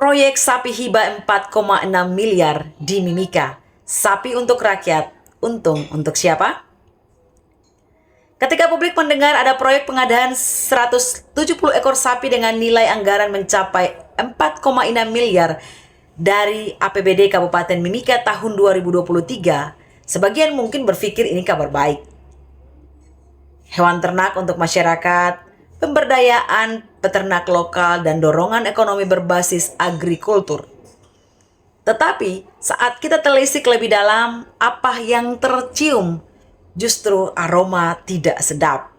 Proyek sapi hibah 4,6 miliar di Mimika. Sapi untuk rakyat, untung untuk siapa? Ketika publik mendengar ada proyek pengadaan 170 ekor sapi dengan nilai anggaran mencapai 4,6 miliar dari APBD Kabupaten Mimika tahun 2023, sebagian mungkin berpikir ini kabar baik. Hewan ternak untuk masyarakat, pemberdayaan peternak lokal, dan dorongan ekonomi berbasis agrikultur. Tetapi saat kita telisik lebih dalam, apa yang tercium justru aroma tidak sedap.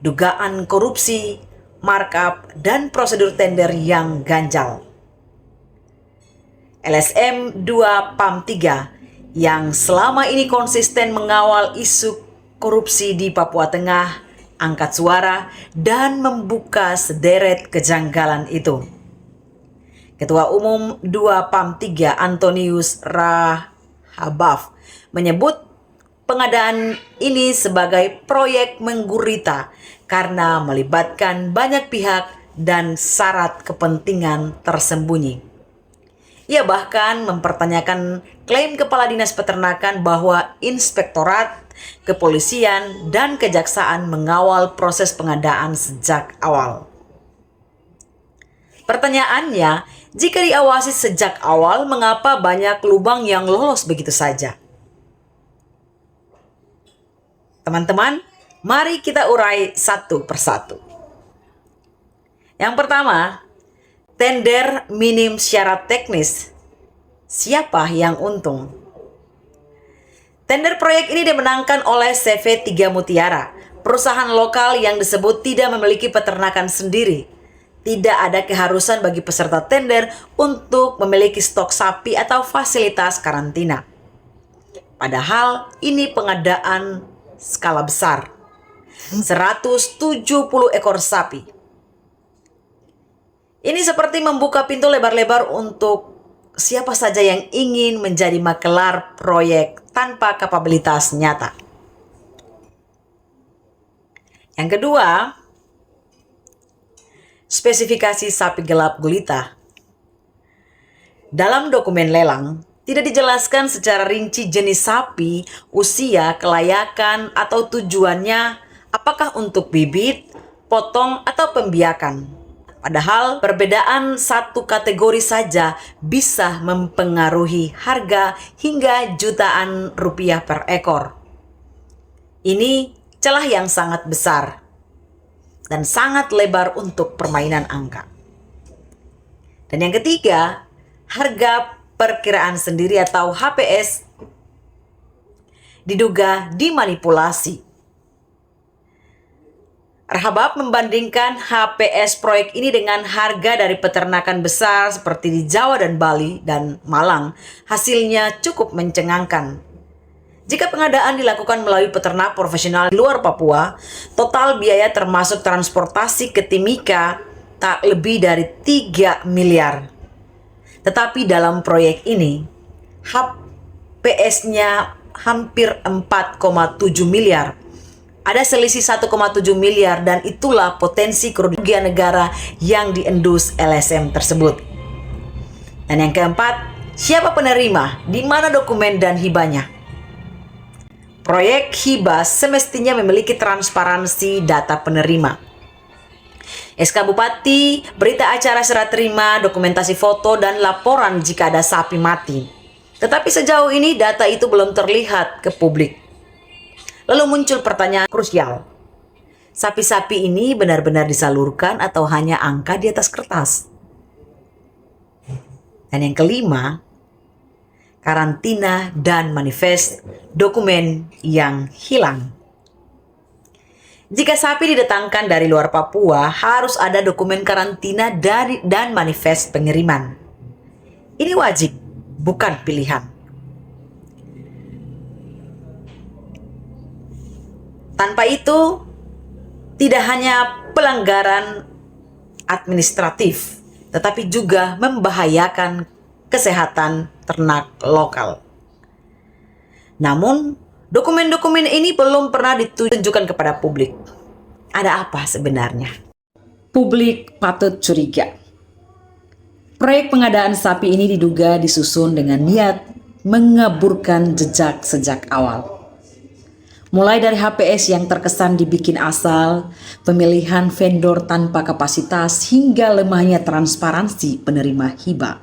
Dugaan korupsi, markup, dan prosedur tender yang ganjal. LSM 2 PAM 3 yang selama ini konsisten mengawal isu korupsi di Papua Tengah, angkat suara dan membuka sederet kejanggalan itu. Ketua Umum 2 PAM 3 Antonius Rahabaf menyebut pengadaan ini sebagai proyek menggurita karena melibatkan banyak pihak dan syarat kepentingan tersembunyi. Ia bahkan mempertanyakan klaim Kepala Dinas Peternakan bahwa Inspektorat, Kepolisian, dan Kejaksaan mengawal proses pengadaan sejak awal. Pertanyaannya, jika diawasi sejak awal, mengapa banyak lubang yang lolos begitu saja? Teman-teman, mari kita urai satu persatu. Yang pertama, tender minim syarat teknis. Siapa yang untung? Tender proyek ini dimenangkan oleh CV3 Mutiara, perusahaan lokal yang disebut tidak memiliki peternakan sendiri. Tidak ada keharusan bagi peserta tender untuk memiliki stok sapi atau fasilitas karantina. Padahal ini pengadaan skala besar, 170 ekor sapi. Ini seperti membuka pintu lebar-lebar untuk siapa saja yang ingin menjadi makelar proyek tanpa kapabilitas nyata. Yang kedua, spesifikasi sapi gelap gulita. Dalam dokumen lelang, tidak dijelaskan secara rinci jenis sapi, usia, kelayakan, atau tujuannya, apakah untuk bibit, potong, atau pembiakan. Padahal perbedaan satu kategori saja bisa mempengaruhi harga hingga jutaan rupiah per ekor. Ini celah yang sangat besar dan sangat lebar untuk permainan angka. Dan yang ketiga, harga perkiraan sendiri atau HPS diduga dimanipulasi. Rahabaf membandingkan HPS proyek ini dengan harga dari peternakan besar seperti di Jawa dan Bali dan Malang. Hasilnya cukup mencengangkan. Jika pengadaan dilakukan melalui peternak profesional di luar Papua, total biaya termasuk transportasi ke Timika tak lebih dari 3 miliar. Tetapi dalam proyek ini, HPS-nya hampir 4,7 miliar. Ada selisih 1,7 miliar dan itulah potensi kerugian negara yang diendus LSM tersebut. Dan yang keempat, siapa penerima? Di mana dokumen dan hibahnya? Proyek hibah semestinya memiliki transparansi data penerima. SK Bupati, berita acara serah terima, dokumentasi foto, dan laporan jika ada sapi mati. Tetapi sejauh ini data itu belum terlihat ke publik. Lalu muncul pertanyaan krusial. Sapi-sapi ini benar-benar disalurkan atau hanya angka di atas kertas? Dan yang kelima, karantina dan manifest dokumen yang hilang. Jika sapi didatangkan dari luar Papua, harus ada dokumen karantina dan manifest pengiriman. Ini wajib, bukan pilihan. Tanpa itu, tidak hanya pelanggaran administratif, tetapi juga membahayakan kesehatan ternak lokal. Namun, dokumen-dokumen ini belum pernah ditunjukkan kepada publik. Ada apa sebenarnya? Publik patut curiga. Proyek pengadaan sapi ini diduga disusun dengan niat mengaburkan jejak sejak awal. Mulai dari HPS yang terkesan dibikin asal, pemilihan vendor tanpa kapasitas, hingga lemahnya transparansi penerima hibah.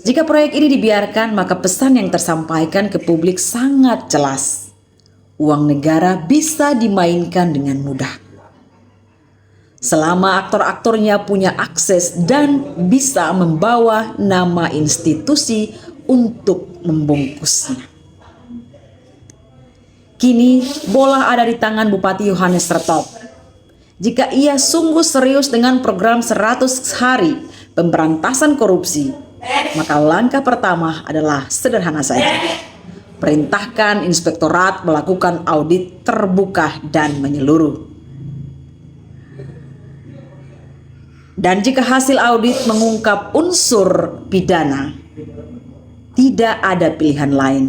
Jika proyek ini dibiarkan, maka pesan yang tersampaikan ke publik sangat jelas. Uang negara bisa dimainkan dengan mudah. Selama aktor-aktornya punya akses dan bisa membawa nama institusi untuk membungkusnya. Kini bola ada di tangan Bupati Yohanes Retop. Jika ia sungguh serius dengan program 100 hari pemberantasan korupsi, maka langkah pertama adalah sederhana saja. Perintahkan inspektorat melakukan audit terbuka dan menyeluruh. Dan jika hasil audit mengungkap unsur pidana, tidak ada pilihan lain.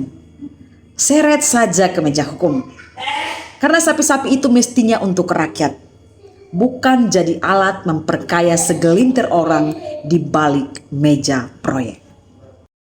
Seret saja ke meja hukum. Karena sapi-sapi itu mestinya untuk rakyat, bukan jadi alat memperkaya segelintir orang di balik meja proyek.